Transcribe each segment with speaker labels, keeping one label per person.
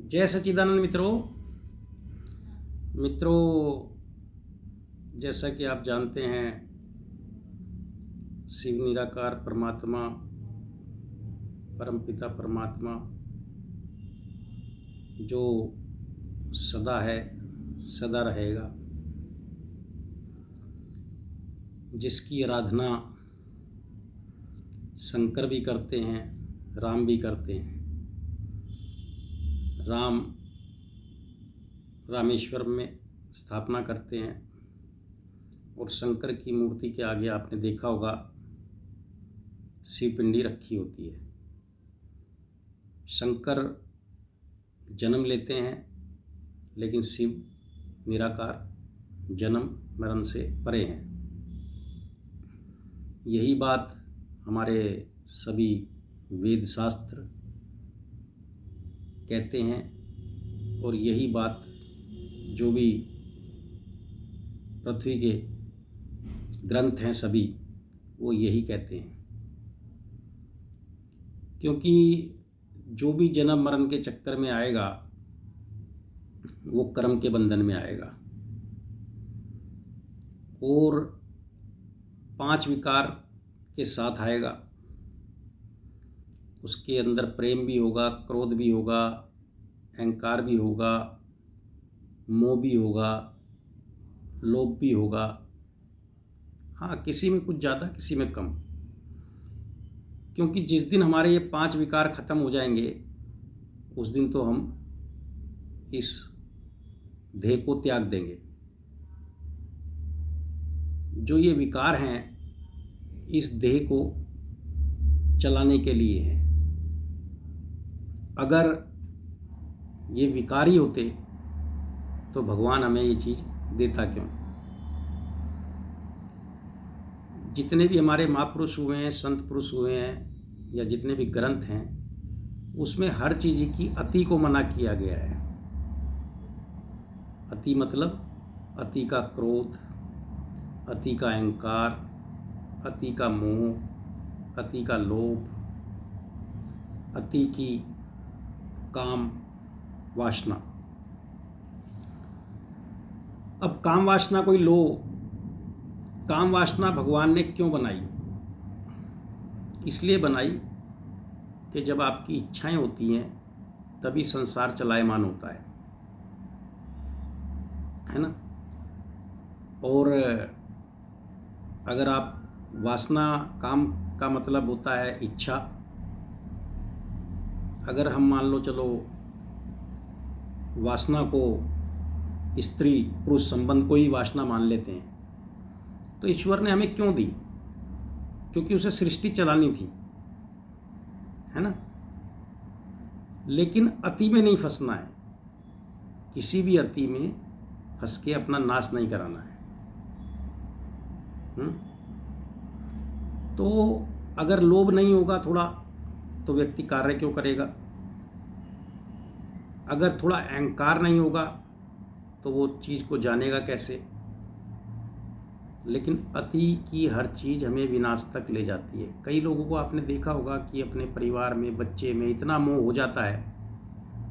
Speaker 1: जय सच्चिदानंद मित्रों, जैसा कि आप जानते हैं, शिव निराकार परमात्मा, परमपिता परमात्मा जो सदा है, सदा रहेगा, जिसकी आराधना शंकर भी करते हैं, राम भी करते हैं। राम रामेश्वर में स्थापना करते हैं और शंकर की मूर्ति के आगे आपने देखा होगा शिव पिंडी रखी होती है। शंकर जन्म लेते हैं, लेकिन शिव निराकार जन्म मरण से परे हैं। यही बात हमारे सभी वेद शास्त्र कहते हैं और यही बात जो भी पृथ्वी के ग्रंथ हैं सभी वो यही कहते हैं, क्योंकि जो भी जन्म मरण के चक्कर में आएगा वो कर्म के बंधन में आएगा और 5 विकार के साथ आएगा। उसके अंदर प्रेम भी होगा, क्रोध भी होगा, अहंकार भी होगा, मोह भी होगा, लोभ भी होगा। हाँ, किसी में कुछ ज़्यादा, किसी में कम, क्योंकि जिस दिन हमारे ये 5 विकार ख़त्म हो जाएंगे उस दिन तो हम इस देह को त्याग देंगे। जो ये विकार हैं इस देह को चलाने के लिए हैं। अगर ये विकारी होते तो भगवान हमें ये चीज़ देता क्यों? जितने भी हमारे महापुरुष हुए हैं, संत पुरुष हुए हैं, या जितने भी ग्रंथ हैं, उसमें हर चीज़ की अति को मना किया गया है। अति मतलब अति का क्रोध, अति का अहंकार, अति का मोह, अति का लोभ, अति की काम वासना। अब काम वासना कोई लो, काम वासना भगवान ने क्यों बनाई? इसलिए बनाई कि जब आपकी इच्छाएं होती हैं तभी संसार चलायमान होता है ना। और अगर आप वासना, काम का मतलब होता है इच्छा। अगर हम मान लो चलो वासना को स्त्री पुरुष संबंध को ही वासना मान लेते हैं, तो ईश्वर ने हमें क्यों दी? क्योंकि उसे सृष्टि चलानी थी, है ना। लेकिन अति में नहीं फंसना है, किसी भी अति में फंस के अपना नाश नहीं कराना है। तो अगर लोभ नहीं होगा थोड़ा तो व्यक्ति कार्य क्यों करेगा? अगर थोड़ा अहंकार नहीं होगा तो वो चीज़ को जानेगा कैसे? लेकिन अति की हर चीज़ हमें विनाश तक ले जाती है। कई लोगों को आपने देखा होगा कि अपने परिवार में, बच्चे में इतना मोह हो जाता है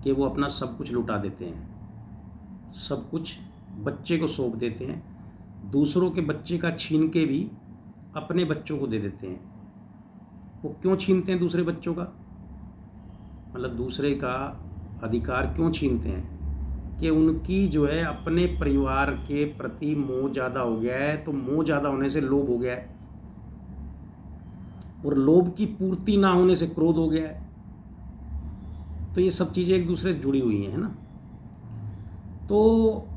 Speaker 1: कि वो अपना सब कुछ लुटा देते हैं, सब कुछ बच्चे को सौंप देते हैं, दूसरों के बच्चे का छीन के भी अपने बच्चों को दे देते हैं। वो क्यों छीनते हैं दूसरे बच्चों का? मतलब दूसरे का अधिकार क्यों छीनते हैं? कि उनकी जो है अपने परिवार के प्रति मोह ज़्यादा हो गया है, तो मोह ज़्यादा होने से लोभ हो गया है और लोभ की पूर्ति ना होने से क्रोध हो गया है। तो ये सब चीज़ें एक दूसरे से जुड़ी हुई हैं, है ना। तो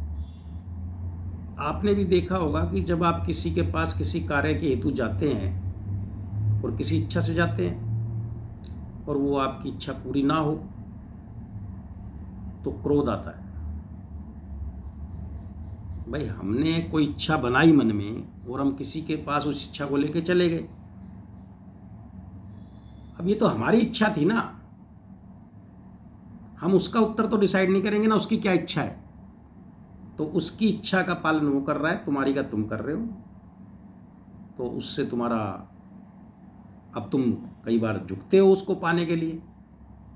Speaker 1: आपने भी देखा होगा कि जब आप किसी के पास किसी कार्य के हेतु जाते हैं और किसी इच्छा से जाते हैं और वो आपकी इच्छा पूरी ना हो तो क्रोध आता है। भाई, हमने कोई इच्छा बनाई मन में और हम किसी के पास उस इच्छा को लेके चले गए। अब ये तो हमारी इच्छा थी ना, हम उसका उत्तर तो डिसाइड नहीं करेंगे ना, उसकी क्या इच्छा है। तो उसकी इच्छा का पालन वो कर रहा है, तुम्हारी का तुम कर रहे हो, तो उससे तुम्हारा, अब तुम कई बार झुकते हो उसको पाने के लिए,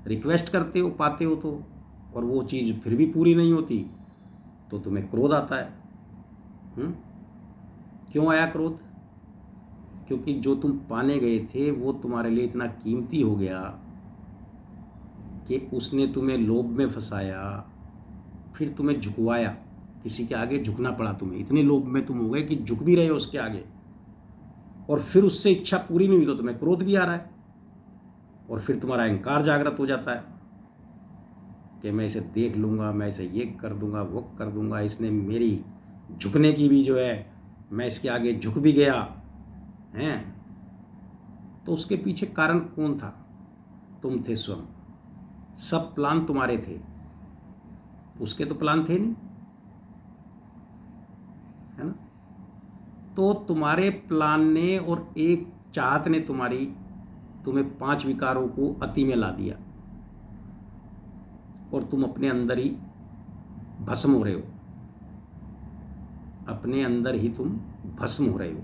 Speaker 1: रिक्वेस्ट करते हो, पाते हो तो और वो चीज़ फिर भी पूरी नहीं होती तो तुम्हें क्रोध आता है। क्यों आया क्रोध? क्योंकि जो तुम पाने गए थे वो तुम्हारे लिए इतना कीमती हो गया कि उसने तुम्हें लोभ में फंसाया, फिर तुम्हें झुकवाया, किसी के आगे झुकना पड़ा तुम्हें, इतने लोभ में तुम हो गए कि झुक भी रहे हो उसके आगे, और फिर उससे इच्छा पूरी नहीं हुई तो तुम्हें क्रोध भी आ रहा है, और फिर तुम्हारा अहंकार जागृत हो जाता है कि मैं इसे देख लूँगा, मैं इसे ये कर दूँगा, वो कर दूँगा, इसने मेरी झुकने की भी जो है, मैं इसके आगे झुक भी गया हैं। तो उसके पीछे कारण कौन था? तुम थे स्वयं। सब प्लान तुम्हारे थे, उसके तो प्लान थे नहीं, है ना। तो तुम्हारे प्लान ने और एक चाहत ने तुम्हें 5 विकारों को अति में ला दिया, और तुम अपने अंदर ही भस्म हो रहे हो, अपने अंदर ही तुम भस्म हो रहे हो।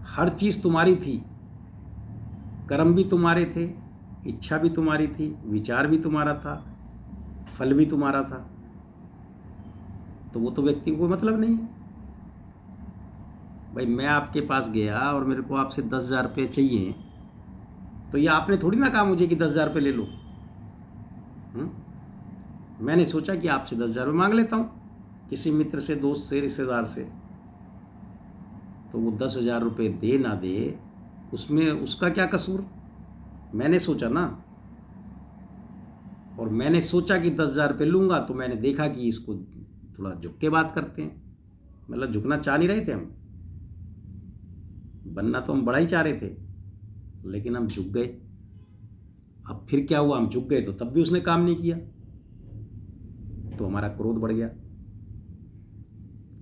Speaker 1: हर चीज़ तुम्हारी थी, कर्म भी तुम्हारे थे, इच्छा भी तुम्हारी थी, विचार भी तुम्हारा था, फल भी तुम्हारा था, तो वो तो व्यक्ति को मतलब नहीं है। भाई मैं आपके पास गया और मेरे को आपसे 10,000 रुपये चाहिए, तो ये आपने थोड़ी ना कहा मुझे कि 10,000 रुपये ले लो। मैंने सोचा कि आपसे 10,000 रुपये मांग लेता हूँ किसी मित्र से, दोस्त से, रिश्तेदार से, तो वो 10,000 रुपये दे ना दे उसमें उसका क्या कसूर? मैंने सोचा ना, और मैंने सोचा कि 10,000 रुपये लूँगा, तो मैंने देखा कि इसको थोड़ा झुक के बात करते हैं, मतलब झुकना चाह नहीं रहे थे हम, बनना तो हम बड़ा ही चाह रहे थे, लेकिन हम झुक गए। अब फिर क्या हुआ? हम झुक गए तो तब भी उसने काम नहीं किया, तो हमारा क्रोध बढ़ गया।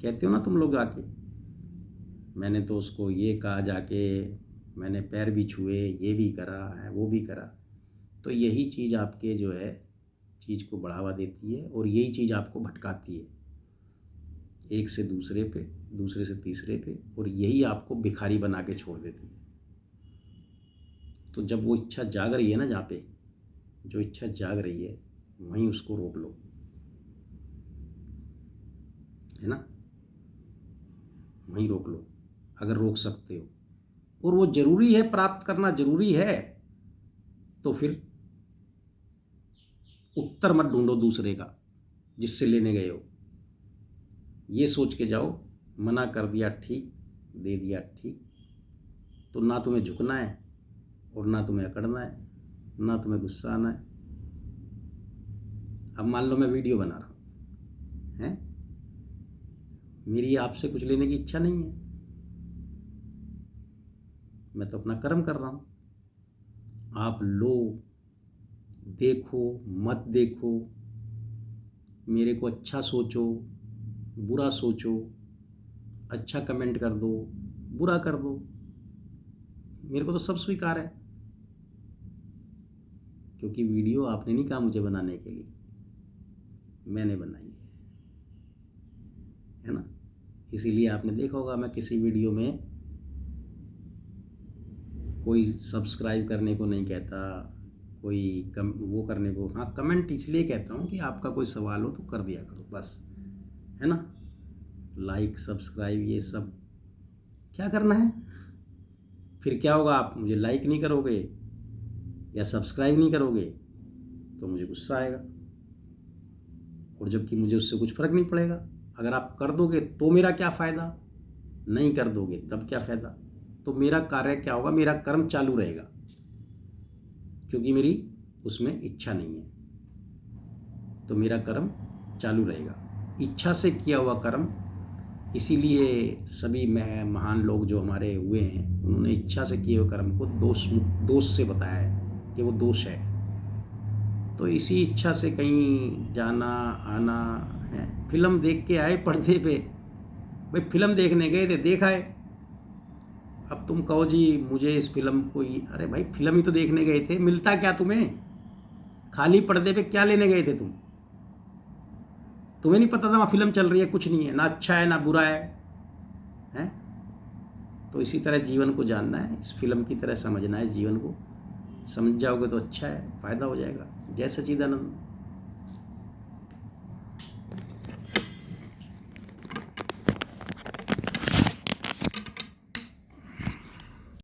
Speaker 1: कहते हो ना तुम लोग आके, मैंने तो उसको ये कहा जाके, मैंने पैर भी छुए, ये भी करा है, वो भी करा, तो यही चीज़ आपके जो है चीज़ को बढ़ावा देती है, और यही चीज़ आपको भटकाती है एक से दूसरे पे, दूसरे से तीसरे पे, और यही आपको भिखारी बना के छोड़ देती है। तो जब वो इच्छा जाग रही है ना, जहाँ पे जो इच्छा जाग रही है वहीं उसको रोक लो, है ना, वहीं रोक लो अगर रोक सकते हो। और वो ज़रूरी है, प्राप्त करना ज़रूरी है, तो फिर उत्तर मत ढूंढो दूसरे का जिससे लेने गए हो, ये सोच के जाओ मना कर दिया ठीक, दे दिया ठीक, तो ना तुम्हें झुकना है और ना तुम्हें अकड़ना है, ना तुम्हें गुस्सा आना है। अब मान लो मैं वीडियो बना रहा हूँ, हैं, मेरी आपसे कुछ लेने की इच्छा नहीं है, मैं तो अपना कर्म कर रहा हूँ। आप लो, देखो मत देखो, मेरे को अच्छा सोचो, बुरा सोचो, अच्छा कमेंट कर दो, बुरा कर दो, मेरे को तो सब स्वीकार है, क्योंकि वीडियो आपने नहीं कहा मुझे बनाने के लिए, मैंने बनाई है ना। इसीलिए आपने देखा होगा मैं किसी वीडियो में कोई सब्सक्राइब करने को नहीं कहता, कोई वो करने को, हाँ कमेंट इसलिए कहता हूँ कि आपका कोई सवाल हो तो कर दिया करो बस, है ना। लाइक सब्सक्राइब ये सब क्या करना है? फिर क्या होगा? आप मुझे लाइक नहीं करोगे या सब्सक्राइब नहीं करोगे तो मुझे गुस्सा आएगा, और जबकि मुझे उससे कुछ फ़र्क नहीं पड़ेगा। अगर आप कर दोगे तो मेरा क्या फ़ायदा, नहीं कर दोगे तब क्या फ़ायदा। तो मेरा कार्य क्या होगा? मेरा कर्म चालू रहेगा, क्योंकि मेरी उसमें इच्छा नहीं है, तो मेरा कर्म चालू रहेगा। इच्छा से किया हुआ कर्म, इसीलिए सभी महान लोग जो हमारे हुए हैं उन्होंने इच्छा से किए हुए कर्म को दोष से बताया है कि वो दोष है। तो इसी इच्छा से कहीं जाना आना है। फिल्म देख के आए पर्दे पे, भाई फिल्म देखने गए थे, देखा है। अब तुम कहो जी मुझे इस फिल्म को ही, अरे भाई फिल्म ही तो देखने गए थे, मिलता क्या तुम्हें? खाली पर्दे पे क्या लेने गए थे तुम? तुम्हें नहीं पता था वहाँ फिल्म चल रही है, कुछ नहीं है, ना अच्छा है ना बुरा है, हैं? तो इसी तरह जीवन को जानना है, इस फिल्म की तरह समझना है जीवन को। समझ जाओगे तो अच्छा है, फ़ायदा हो जाएगा। जय सच्चिदानंद।